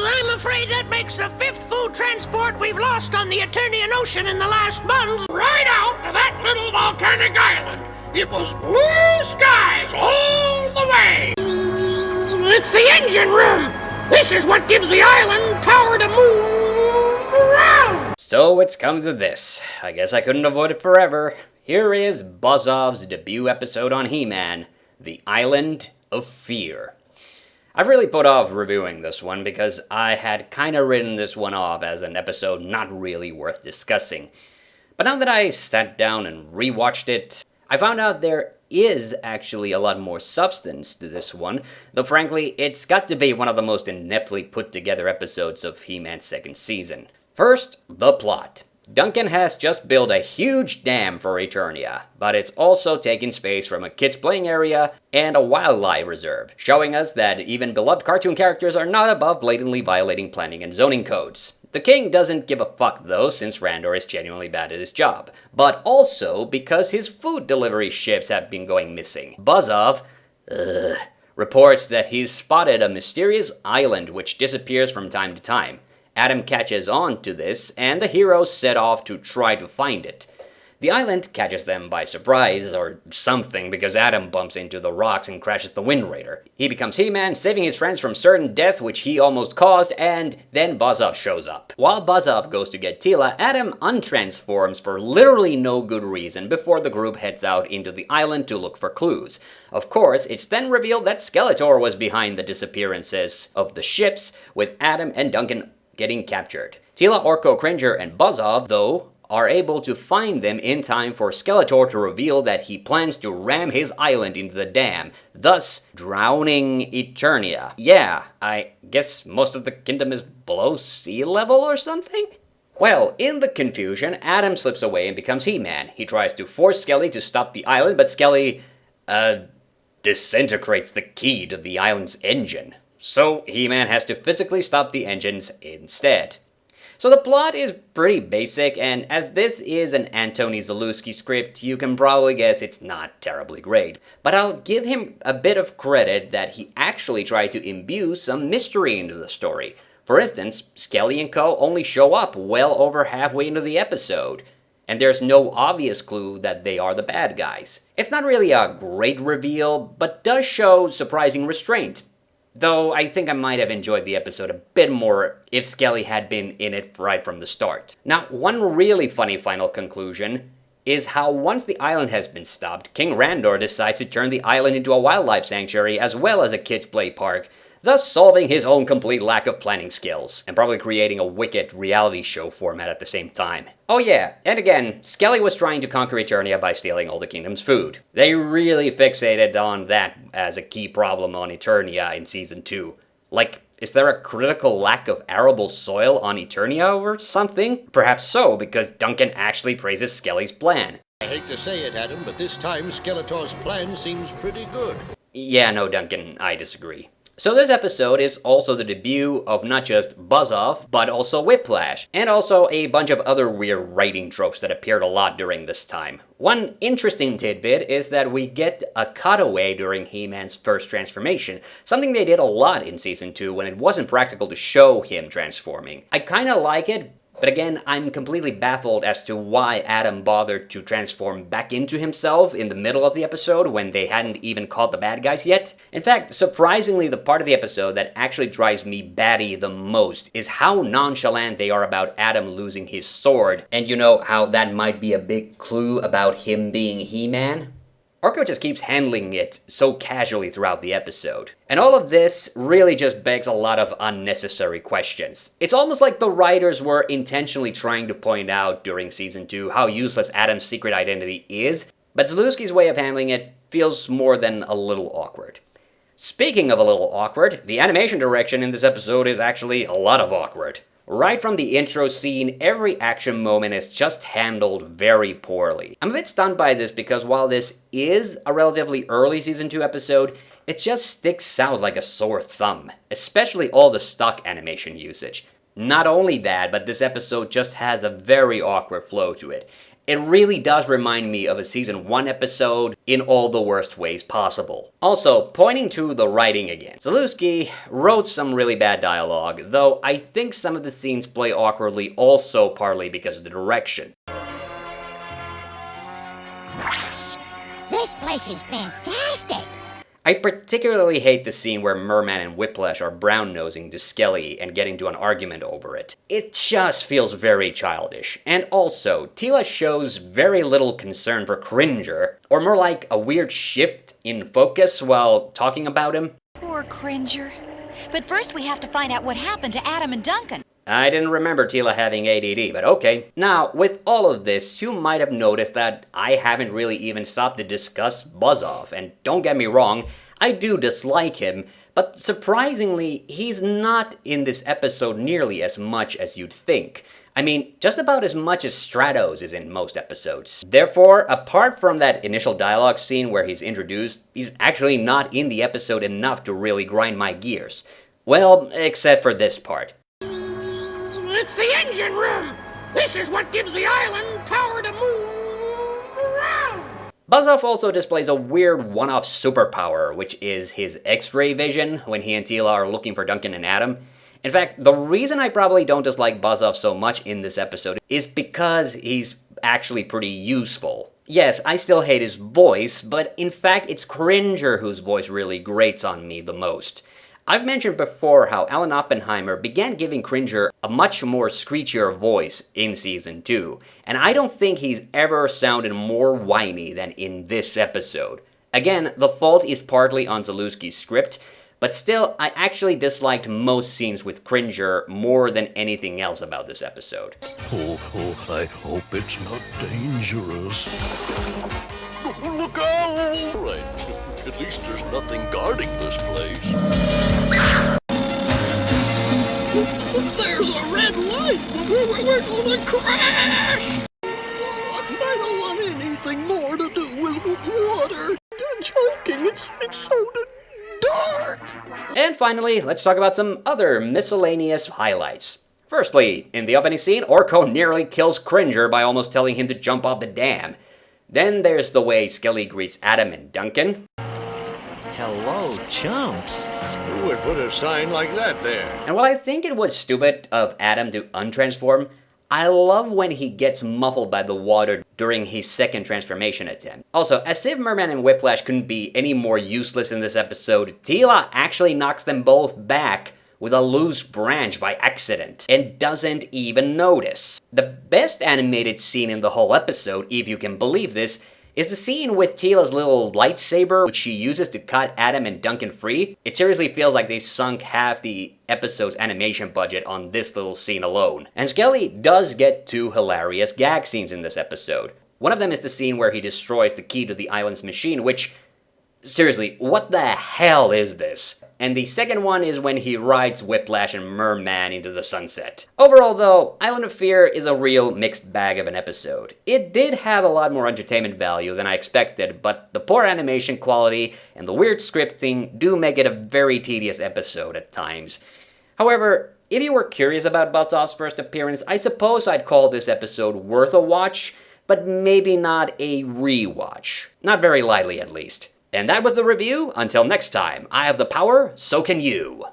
I'm afraid that makes the 5th food transport we've lost on the Eternian Ocean in the last month. Right out to that little volcanic island. It was blue skies all the way. It's the engine room. This is what gives the island power to move around. So it's come to this. I guess I couldn't avoid it forever. Here is Buzzov's debut episode on He-Man, The Island of Fear. I've really put off reviewing this one because I had kinda written this one off as an episode not really worth discussing. But now that I sat down and rewatched it, I found out there is actually a lot more substance to this one, though frankly, it's got to be one of the most ineptly put together episodes of He-Man's second season. First, the plot. Duncan has just built a huge dam for Eternia, but it's also taken space from a kids' playing area and a wildlife reserve, showing us that even beloved cartoon characters are not above blatantly violating planning and zoning codes. The king doesn't give a fuck though, since Randor is genuinely bad at his job, but also because his food delivery ships have been going missing. Buzzov reports that he's spotted a mysterious island which disappears from time to time. Adam catches on to this, and the heroes set off to try to find it. The island catches them by surprise, or something, because Adam bumps into the rocks and crashes the Wind Raider. He becomes He-Man, saving his friends from certain death which he almost caused, and then Buzzov shows up. While Buzzov goes to get Teela, Adam untransforms for literally no good reason before the group heads out into the island to look for clues. Of course, it's then revealed that Skeletor was behind the disappearances of the ships, with Adam and Duncan getting captured. Teela, Orko, Cringer, and Buzzov, though, are able to find them in time for Skeletor to reveal that he plans to ram his island into the dam, thus drowning Eternia. Yeah, I guess most of the kingdom is below sea level or something? Well, in the confusion, Adam slips away and becomes He-Man. He tries to force Skelly to stop the island, but Skelly, disintegrates the key to the island's engine. So He-Man has to physically stop the engines instead. So the plot is pretty basic, and as this is an Antoni Zalewski script, you can probably guess it's not terribly great. But I'll give him a bit of credit that he actually tried to imbue some mystery into the story. For instance, Skelly and co. only show up well over halfway into the episode, and there's no obvious clue that they are the bad guys. It's not really a great reveal, but does show surprising restraint. Though I think I might have enjoyed the episode a bit more if Skelly had been in it right from the start. Now, one really funny final conclusion is how once the island has been stopped, King Randor decides to turn the island into a wildlife sanctuary as well as a kids' play park, thus solving his own complete lack of planning skills, and probably creating a wicked reality show format at the same time. Oh yeah, and again, Skelly was trying to conquer Eternia by stealing all the kingdom's food. They really fixated on that as a key problem on Eternia in Season 2. Like, is there a critical lack of arable soil on Eternia or something? Perhaps so, because Duncan actually praises Skelly's plan. I hate to say it, Adam, but this time Skeletor's plan seems pretty good. Yeah, no, Duncan, I disagree. So this episode is also the debut of not just Buzzov, but also Whiplash, and also a bunch of other weird writing tropes that appeared a lot during this time. One interesting tidbit is that we get a cutaway during He-Man's first transformation, something they did a lot in Season 2 when it wasn't practical to show him transforming. I kinda like it, but again, I'm completely baffled as to why Adam bothered to transform back into himself in the middle of the episode when they hadn't even caught the bad guys yet. In fact, surprisingly, the part of the episode that actually drives me batty the most is how nonchalant they are about Adam losing his sword, and you know how that might be a big clue about him being He-Man? Orko just keeps handling it so casually throughout the episode. And all of this really just begs a lot of unnecessary questions. It's almost like the writers were intentionally trying to point out during Season 2 how useless Adam's secret identity is, but Zalewski's way of handling it feels more than a little awkward. Speaking of a little awkward, the animation direction in this episode is actually a lot of awkward. Right from the intro scene, every action moment is just handled very poorly. I'm a bit stunned by this because while this is a relatively early Season 2 episode, it just sticks out like a sore thumb, especially all the stock animation usage. Not only that, but this episode just has a very awkward flow to it. It really does remind me of a season 1 episode in all the worst ways possible. Also, pointing to the writing again, Zalewski wrote some really bad dialogue, though I think some of the scenes play awkwardly also partly because of the direction. This place is fantastic! I particularly hate the scene where Merman and Whiplash are brown-nosing to Skelly and get into an argument over it. It just feels very childish. And also, Tila shows very little concern for Cringer, or more like a weird shift in focus while talking about him. Poor Cringer. But first we have to find out what happened to Adam and Duncan. I didn't remember Tila having ADD, but okay. Now, with all of this, you might have noticed that I haven't really even stopped to discuss Buzz-Off, and don't get me wrong, I do dislike him, but surprisingly, he's not in this episode nearly as much as you'd think. I mean, just about as much as Stratos is in most episodes. Therefore, apart from that initial dialogue scene where he's introduced, he's actually not in the episode enough to really grind my gears. Well, except for this part. It's the engine room! This is what gives the island power to move around! Buzz-Off also displays a weird one-off superpower, which is his X-ray vision when he and Tila are looking for Duncan and Adam. In fact, the reason I probably don't dislike Buzz-Off so much in this episode is because he's actually pretty useful. Yes, I still hate his voice, but in fact it's Cringer whose voice really grates on me the most. I've mentioned before how Alan Oppenheimer began giving Cringer a much more screechier voice in Season 2, and I don't think he's ever sounded more whiny than in this episode. Again, the fault is partly on Zalewski's script, but still, I actually disliked most scenes with Cringer more than anything else about this episode. Oh, I hope it's not dangerous. Look out! Right. At least there's nothing guarding this place. There's a red light! We're gonna crash! I don't want anything more to do with water. I'm joking, it's so dark! And finally, let's talk about some other miscellaneous highlights. Firstly, in the opening scene, Orko nearly kills Cringer by almost telling him to jump off the dam. Then there's the way Skelly greets Adam and Duncan. Hello, chumps. Who would put a sign like that there? And while I think it was stupid of Adam to untransform, I love when he gets muffled by the water during his second transformation attempt. Also, as if Merman and Whiplash couldn't be any more useless in this episode, Tila actually knocks them both back with a loose branch by accident, and doesn't even notice. The best animated scene in the whole episode, if you can believe this, is the scene with Tila's little lightsaber, which she uses to cut Adam and Duncan free. It seriously feels like they sunk half the episode's animation budget on this little scene alone. And Skelly does get 2 hilarious gag scenes in this episode. One of them is the scene where he destroys the key to the island's machine, which, seriously, what the hell is this? And the second one is when he rides Whiplash and Merman into the sunset. Overall though, Island of Fear is a real mixed bag of an episode. It did have a lot more entertainment value than I expected, but the poor animation quality and the weird scripting do make it a very tedious episode at times. However, if you were curious about Buzz-Off's first appearance, I suppose I'd call this episode worth a watch, but maybe not a rewatch. Not very lightly at least. And that was the review. Until next time, I have the power, so can you.